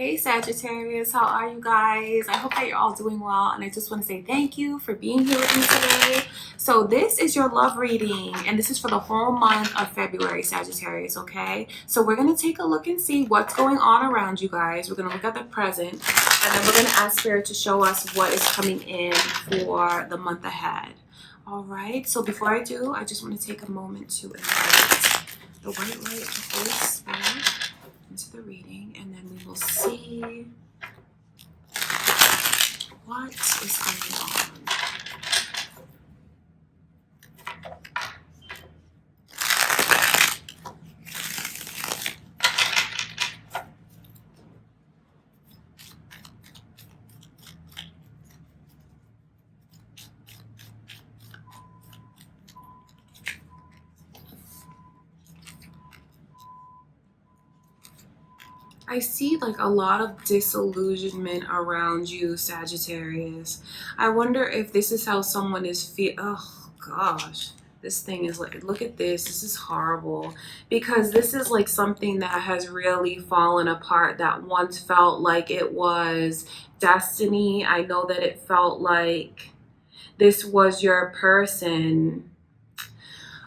Hey Sagittarius, how are you guys? I hope that you're all doing well, and I just want to say thank you for being here with me today. So this is your love reading, and this is for the whole month of February, Sagittarius, okay? So we're going to take a look and see what's going on around you guys. We're going to look at the present, and then we're going to ask Spirit to show us what is coming in for the month ahead. All right, so before I do, I just want to take a moment to invite the white light of the Holy Spirit into the reading, and then we will see what is going on. I see like a lot of disillusionment around you, Sagittarius. I wonder if this is how someone is oh gosh, this thing is like, look at this. This is horrible, because this is like something that has really fallen apart that once felt like it was destiny. I know that it felt like this was your person.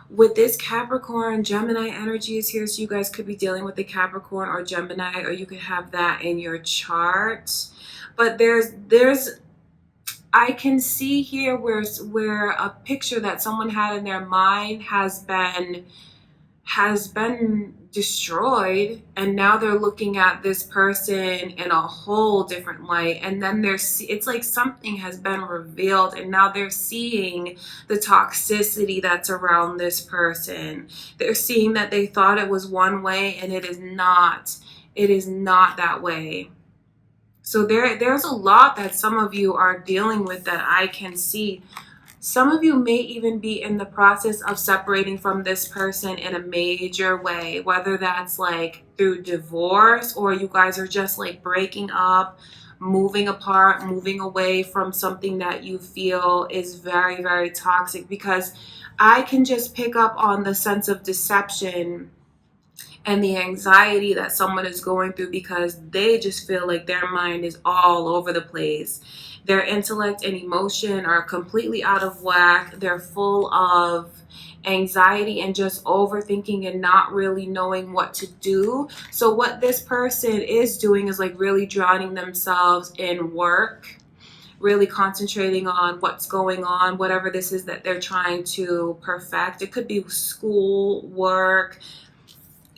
With this Capricorn, Gemini energy is here, so you guys could be dealing with the Capricorn or Gemini, or you could have that in your chart. But I can see here where a picture that someone had in their mind has been destroyed, and now they're looking at this person in a whole different light, and then it's like something has been revealed, and now they're seeing the toxicity that's around this person. They're seeing that they thought it was one way, and it is not that way. So there's a lot that some of you are dealing with that I can see. Some of you may even be in the process of separating from this person in a major way, whether that's like through divorce, or you guys are just like breaking up, moving apart, moving away from something that you feel is very, very toxic. Because I can just pick up on the sense of deception and the anxiety that someone is going through, because they just feel like their mind is all over the place. Their intellect and emotion are completely out of whack. They're full of anxiety and just overthinking and not really knowing what to do. So what this person is doing is like really drowning themselves in work, really concentrating on what's going on, whatever this is that they're trying to perfect. It could be school, work.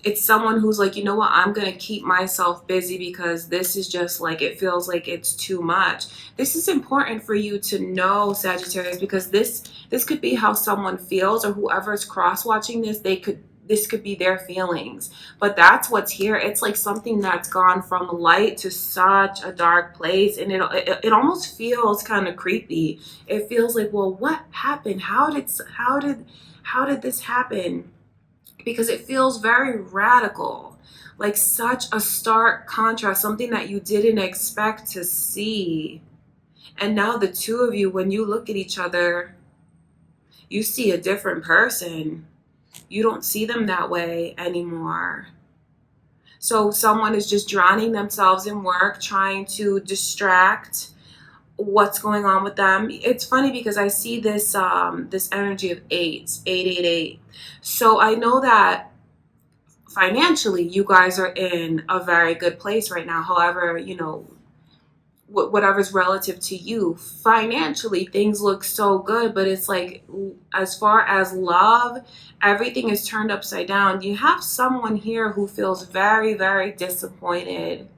It's someone who's like, you know what, I'm going to keep myself busy because this is just like, it feels like it's too much. This is important for you to know, Sagittarius, because this could be how someone feels, or whoever's cross-watching this, this could be their feelings. But that's what's here. It's like something that's gone from light to such a dark place, and it almost feels kind of creepy. It feels like, well, what happened? How did this happen? Because it feels very radical, like such a stark contrast, something that you didn't expect to see. And now the two of you, when you look at each other, you see a different person. You don't see them that way anymore. So someone is just drowning themselves in work, trying to distract what's going on with them. It's funny because I see this this energy of 888. So I know that financially you guys are in a very good place right now. However, you know, whatever's relative to you, financially things look so good, but it's like, as far as love, everything is turned upside down. You have someone here who feels very, very disappointed.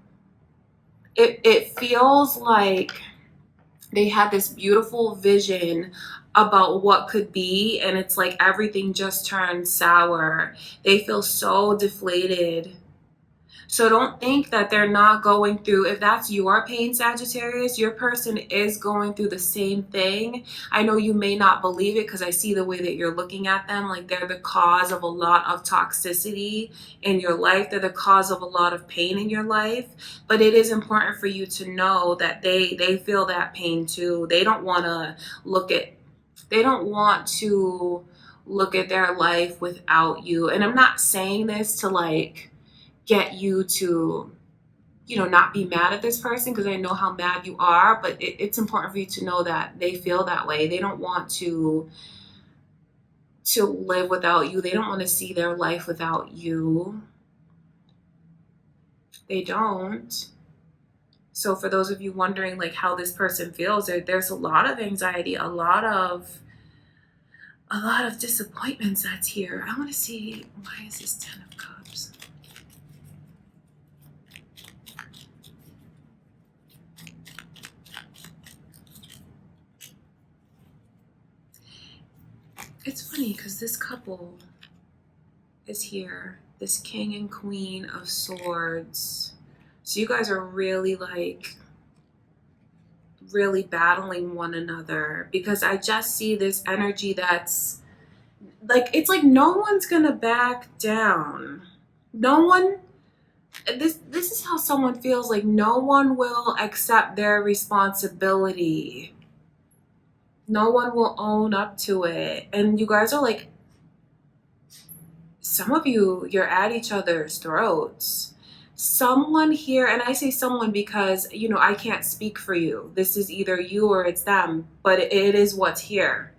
It feels like they had this beautiful vision about what could be, and it's like everything just turned sour. They feel so deflated. So don't think that they're not going through, if that's your pain, Sagittarius, your person is going through the same thing. I know you may not believe it because I see the way that you're looking at them, like they're the cause of a lot of toxicity in your life. They're the cause of a lot of pain in your life. But it is important for you to know that they feel that pain too. They don't want to look at their life without you. And I'm not saying this to like get you to, not be mad at this person, because I know how mad you are, but it's important for you to know that they feel that way. They don't want to live without you. They don't want to see their life without you. They don't. So for those of you wondering like how this person feels, there's a lot of anxiety, a lot of disappointments that's here. I want to see, why is this 10 of Cups? It's funny because this couple is here, this King and Queen of Swords. So you guys are really battling one another, because I just see this energy that's like, it's like no one's gonna back down. No one, this is how someone feels, like no one will accept their responsibility. No one will own up to it. And you guys are like, some of you're at each other's throats. Someone here, and I say someone because, I can't speak for you. This is either you or it's them, but it is what's here.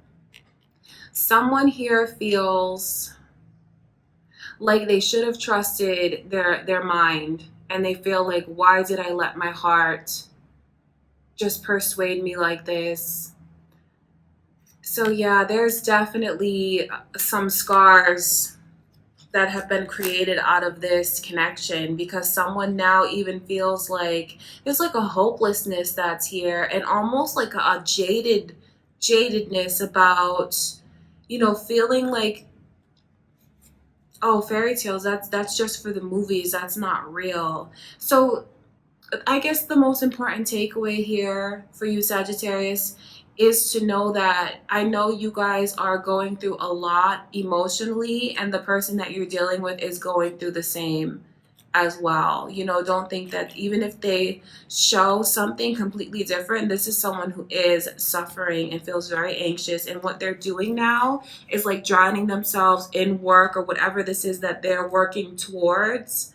Someone here feels like they should have trusted their mind, and they feel like, why did I let my heart just persuade me like this? So yeah, there's definitely some scars that have been created out of this connection, because someone now even feels like there's like a hopelessness that's here, and almost like a jadedness about, feeling like, oh, fairy tales, that's just for the movies, that's not real. So I guess the most important takeaway here for you, Sagittarius, is to know that I know you guys are going through a lot emotionally, and the person that you're dealing with is going through the same as well. Don't think that even if they show something completely different, this is someone who is suffering and feels very anxious. And what they're doing now is like drowning themselves in work or whatever this is that they're working towards.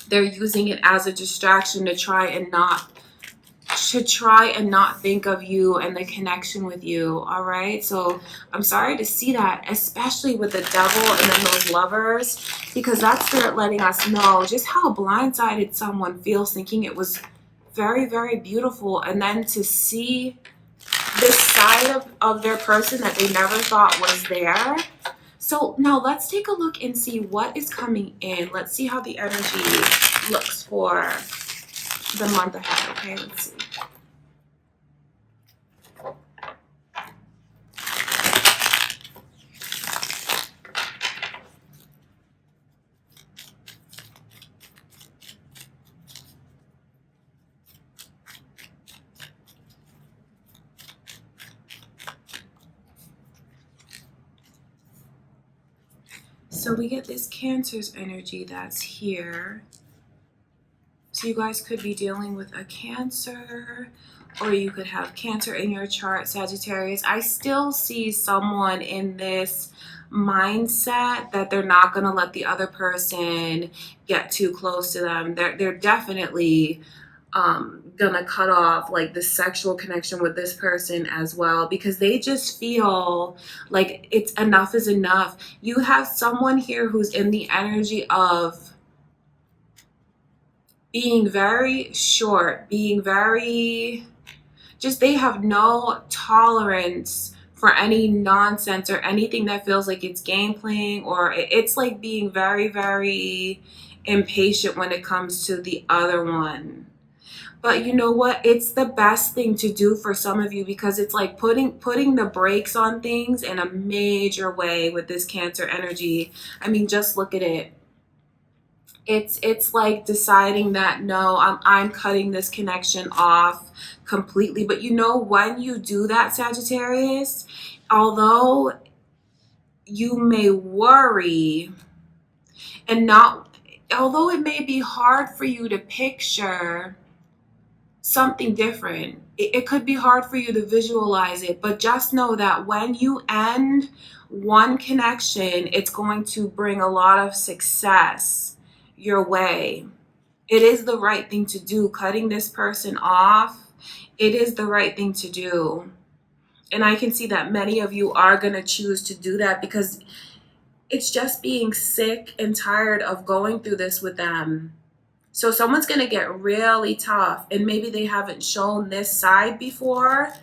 They're using it as a distraction to try and not think of you and the connection with you. All right, so I'm sorry to see that, especially with the devil and then those lovers, because that's spirit letting us know just how blindsided someone feels, thinking it was very, very beautiful, and then to see this side of their person that they never thought was there. So now let's take a look and see what is coming in. Let's see how the energy looks for the month ahead. Okay, let's see. So we get this Cancer's energy that's here. So you guys could be dealing with a Cancer, or you could have Cancer in your chart, Sagittarius. I still see someone in this mindset that they're not going to let the other person get too close to them. They're definitely gonna cut off like the sexual connection with this person as well, because they just feel like it's enough is enough. You have someone here who's in the energy of being very short, being very just, they have no tolerance for any nonsense or anything that feels like it's game playing, or it's like being very, very impatient when it comes to the other one. But you know what? It's the best thing to do for some of you, because it's like putting the brakes on things in a major way with this Cancer energy. I mean, just look at it. It's like deciding that no, I'm cutting this connection off completely. But when you do that, Sagittarius, although you may worry and not, although it may be hard for you to picture something different, it could be hard for you to visualize it, but just know that when you end one connection, it's going to bring a lot of success your way. It is the right thing to do. Cutting this person off, it is the right thing to do. And I can see that many of you are going to choose to do that because it's just being sick and tired of going through this with them. So someone's going to get really tough, and maybe they haven't shown this side before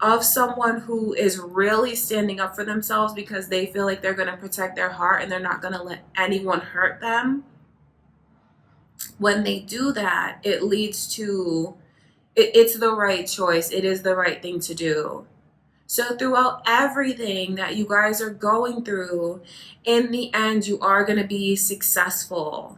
of someone who is really standing up for themselves because they feel like they're going to protect their heart and they're not going to let anyone hurt them. When they do that, it leads to, it's the right choice. It is the right thing to do. So throughout everything that you guys are going through, in the end, you are going to be successful.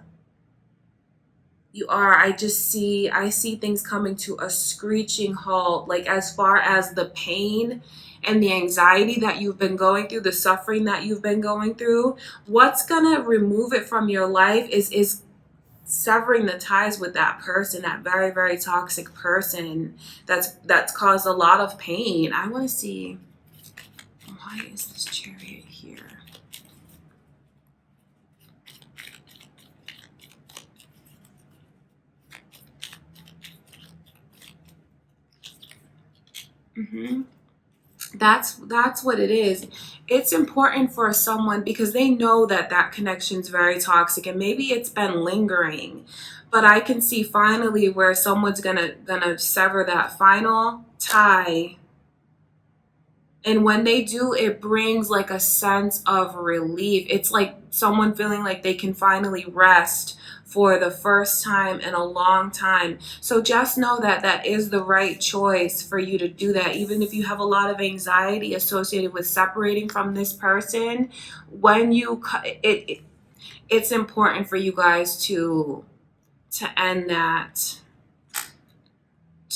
You are. I see things coming to a screeching halt, like as far as the pain and the anxiety that you've been going through, the suffering that you've been going through. What's going to remove it from your life is severing the ties with that person, that very, very toxic person that's caused a lot of pain. I want to see, why is this Chariot here? That's what it is. It's important for someone because they know that that connection's very toxic and maybe it's been lingering. But I can see finally where someone's gonna sever that final tie. And when they do, it brings like a sense of relief. It's like someone feeling like they can finally rest for the first time in a long time. So just know that that is the right choice for you to do that. Even if you have a lot of anxiety associated with separating from this person, when you it's important for you guys to end that.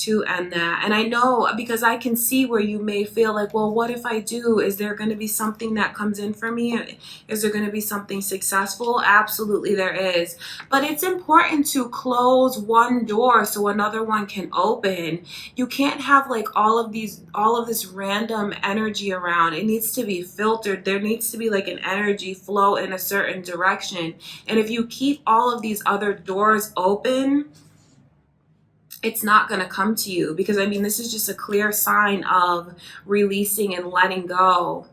And I know, because I can see where you may feel like, well, what if I do? Is there going to be something that comes in for me? Is there going to be something successful? Absolutely there is. But it's important to close one door so another one can open. You can't have like all of this random energy around. It needs to be filtered. There needs to be like an energy flow in a certain direction. And if you keep all of these other doors open, it's not going to come to you, because I mean, this is just a clear sign of releasing and letting go.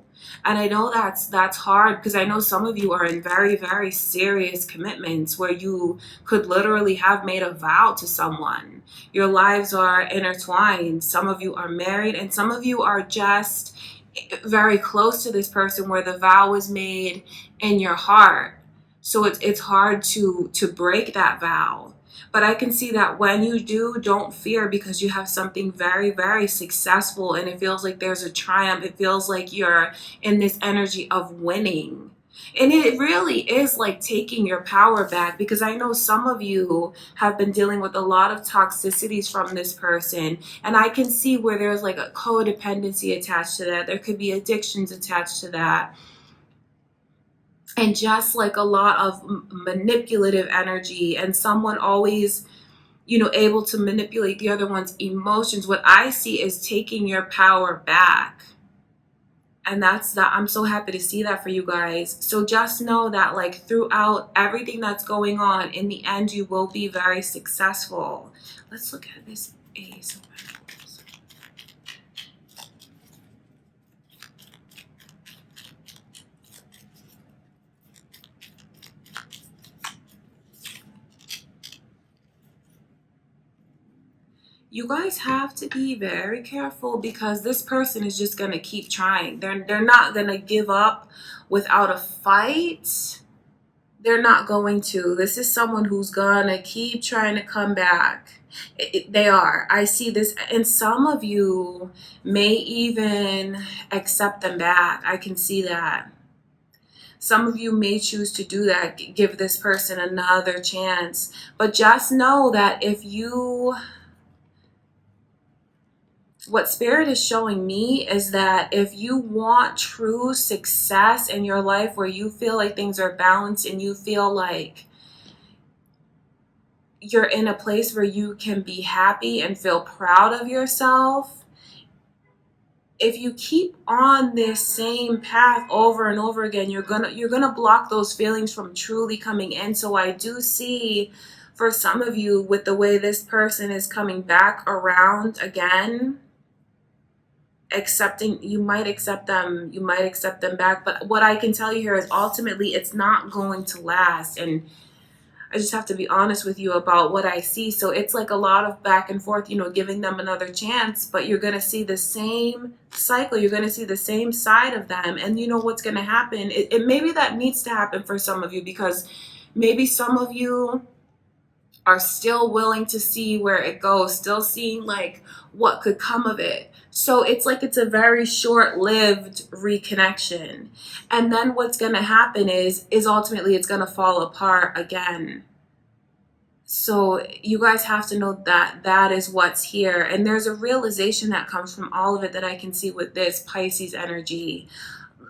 And I know that's hard, because I know some of you are in very, very serious commitments where you could literally have made a vow to someone. Your lives are intertwined. Some of you are married, and some of you are just very close to this person where the vow was made in your heart. So it's hard to break that vow. But I can see that when you do, don't fear, because you have something very, very successful and it feels like there's a triumph. It feels like you're in this energy of winning. And it really is like taking your power back, because I know some of you have been dealing with a lot of toxicities from this person. And I can see where there's like a codependency attached to that. There could be addictions attached to that. And just like a lot of manipulative energy, and someone always, able to manipulate the other one's emotions. What I see is taking your power back. And I'm so happy to see that for you guys. So just know that like throughout everything that's going on, in the end, you will be very successful. Let's look at this Ace of Pentacles. You guys have to be very careful, because this person is just going to keep trying. They're not going to give up without a fight. They're not going to. This is someone who's going to keep trying to come back. They are. I see this. And some of you may even accept them back. I can see that. Some of you may choose to do that, give this person another chance. But just know that what Spirit is showing me is that if you want true success in your life, where you feel like things are balanced and you feel like you're in a place where you can be happy and feel proud of yourself, if you keep on this same path over and over again, you're gonna block those feelings from truly coming in. So I do see For some of you, with the way this person is coming back around again, you might accept them back, but what I can tell you here is ultimately it's not going to last. And I just have to be honest with you about what I see. So it's like a lot of back and forth, giving them another chance, but you're going to see the same cycle. You're going to see the same side of them. And you know what's going to happen? It maybe that needs to happen for some of you, because maybe some of you are still willing to see where it goes, still seeing like what could come of it. So it's like it's a very short-lived reconnection. And then what's going to happen is ultimately it's going to fall apart again. So you guys have to know that that is what's here. And there's a realization that comes from all of it that I can see with this Pisces energy.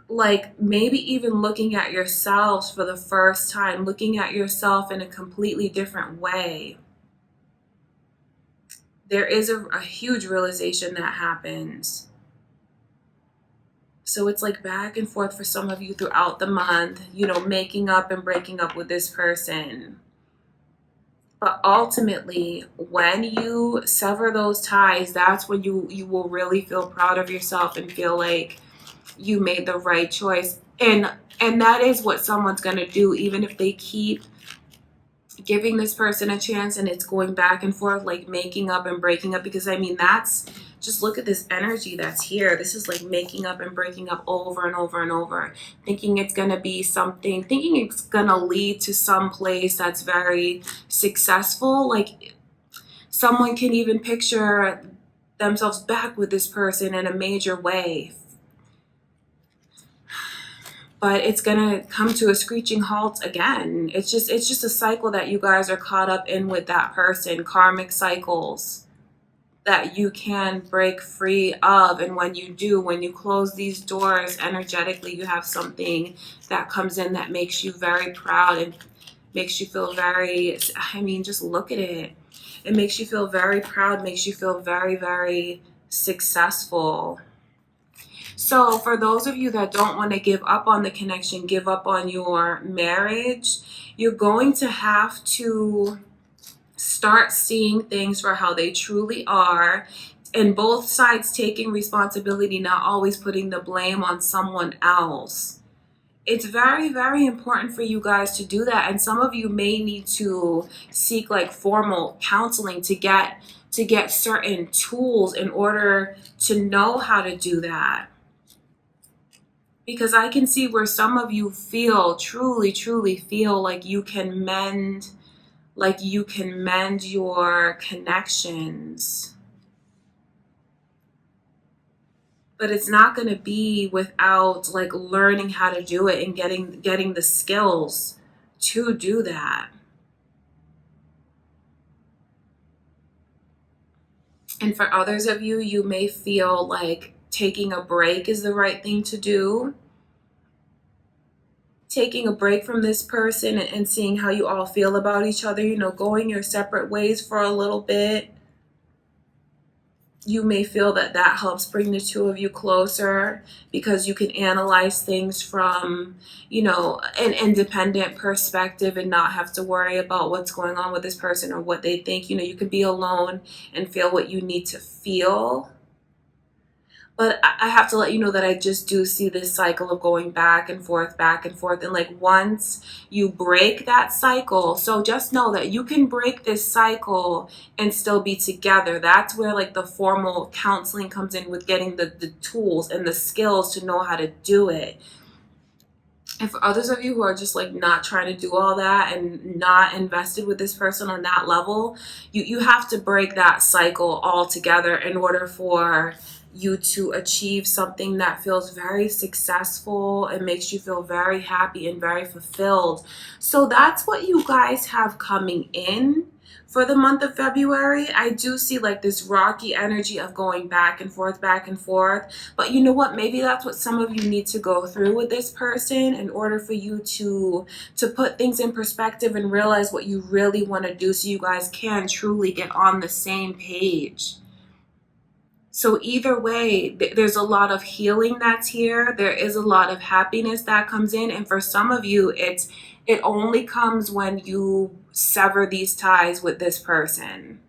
Like maybe even looking at yourselves for the first time, looking at yourself in a completely different way. There is a huge realization that happens. So it's like back and forth for some of you throughout the month, making up and breaking up with this person. But ultimately, when you sever those ties, that's when you will really feel proud of yourself and feel like you made the right choice. And that is what someone's going to do, even if they keep giving this person a chance and it's going back and forth, like making up and breaking up. Because I mean, that's just, look at this energy that's here. This is like making up and breaking up over and over and over, thinking it's going to be something, thinking it's going to lead to some place that's very successful. Like someone can even picture themselves back with this person in a major way, but it's gonna come to a screeching halt again. It's just a cycle that you guys are caught up in with that person, karmic cycles that you can break free of. And when you do, when you close these doors energetically, you have something that comes in that makes you very proud and makes you feel very, just look at it. It makes you feel very proud, makes you feel very, very successful. So for those of you that don't want to give up on the connection, give up on your marriage, you're going to have to start seeing things for how they truly are, and both sides taking responsibility, not always putting the blame on someone else. It's very, very important for you guys to do that. And some of you may need to seek like formal counseling to get certain tools in order to know how to do that. Because I can see where some of you feel, truly feel like you can mend your connections. But it's not going to be without like learning how to do it and getting the skills to do that. And for others of you, you may feel like taking a break is the right thing to do. Taking a break from this person and seeing how you all feel about each other, going your separate ways for a little bit. You may feel that helps bring the two of you closer, because you can analyze things from, an independent perspective and not have to worry about what's going on with this person or what they think. You can be alone and feel what you need to feel. But I have to let you know that I just do see this cycle of going back and forth. And like once you break that cycle, so just know that you can break this cycle and still be together. That's where like the formal counseling comes in, with getting the tools and the skills to know how to do it. And for others of you who are just like not trying to do all that and not invested with this person on that level, you have to break that cycle altogether in order for you to achieve something that feels very successful and makes you feel very happy and very fulfilled. So that's what you guys have coming in for the month of February. I do see like this rocky energy of going back and forth. But you know what? Maybe that's what some of you need to go through with this person in order for you to put things in perspective and realize what you really want to do, so you guys can truly get on the same page. So either way, there's a lot of healing that's here. There is a lot of happiness that comes in. And for some of you, it only comes when you sever these ties with this person.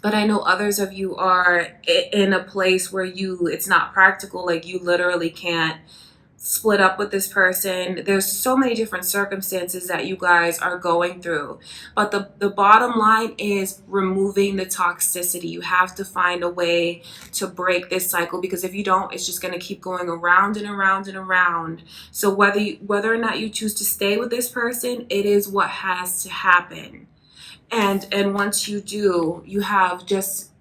But I know others of you are in a place where it's not practical. Like you literally can't split up with this person. There's so many different circumstances that you guys are going through. But the bottom line is removing the toxicity. You have to find a way to break this cycle, because if you don't, it's just going to keep going around and around and around. So whether or not you choose to stay with this person, it is what has to happen. And once you do, you have just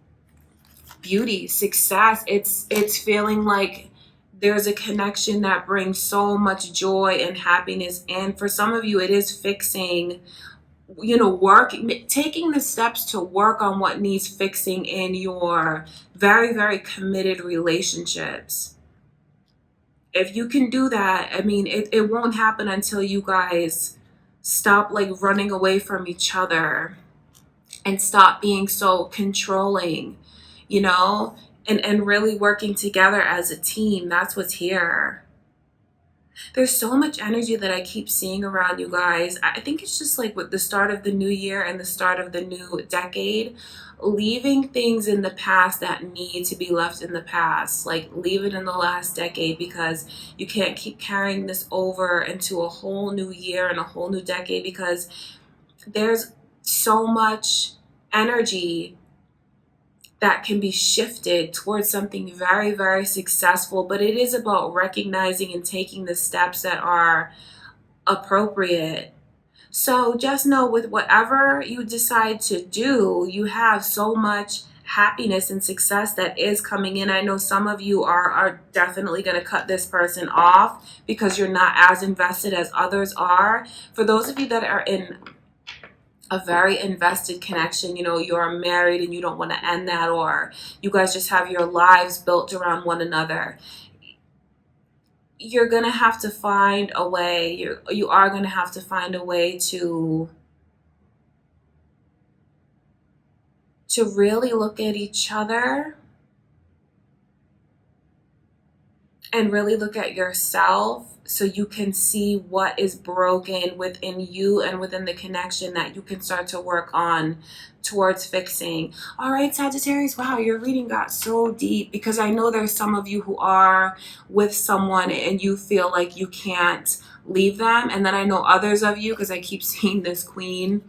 beauty, success. It's feeling like there's a connection that brings so much joy and happiness. And for some of you, it is fixing, taking the steps to work on what needs fixing in your very, very committed relationships. If you can do that, I mean, it won't happen until you guys stop like running away from each other and stop being so controlling, and really working together as a team. That's what's here. There's so much energy that I keep seeing around you guys. I think it's just like with the start of the new year and the start of the new decade, leaving things in the past that need to be left in the past. Like leave it in the last decade, because you can't keep carrying this over into a whole new year and a whole new decade, because there's so much energy that can be shifted towards something very, very successful. But it is about recognizing and taking the steps that are appropriate. So just know, with whatever you decide to do, you have so much happiness and success that is coming in. I know some of you are definitely going to cut this person off because you're not as invested as others are. For those of you that are in a very invested connection, you're married and you don't want to end that, or you guys just have your lives built around one another, you're going to have to find a way. You are going to have to find a way to really look at each other and really look at yourself, so you can see what is broken within you and within the connection that you can start to work on towards fixing. All right, Sagittarius, wow, your reading got so deep, because I know there's some of you who are with someone and you feel like you can't leave them. And then I know others of you, because I keep seeing this queen,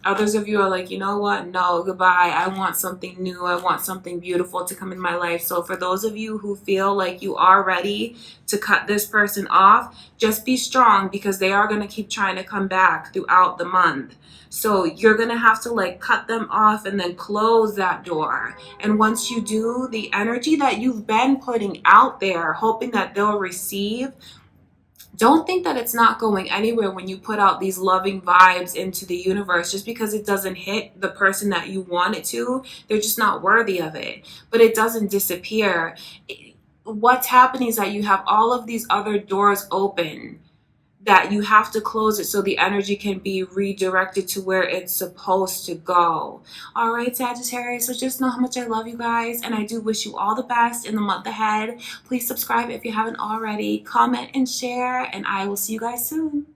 others of you are like, you know what? No, goodbye. I want something new. I want something beautiful to come in my life. So for those of you who feel like you are ready to cut this person off, just be strong, because they are going to keep trying to come back throughout the month. So you're going to have to like cut them off and then close that door. And once you do, the energy that you've been putting out there, hoping that they'll receive, don't think that it's not going anywhere when you put out these loving vibes into the universe. Just because it doesn't hit the person that you want it to, they're just not worthy of it. But it doesn't disappear. What's happening is that you have all of these other doors open that you have to close it so the energy can be redirected to where it's supposed to go. All right, Sagittarius, so just know how much I love you guys, and I do wish you all the best in the month ahead. Please subscribe if you haven't already, comment and share, and I will see you guys soon.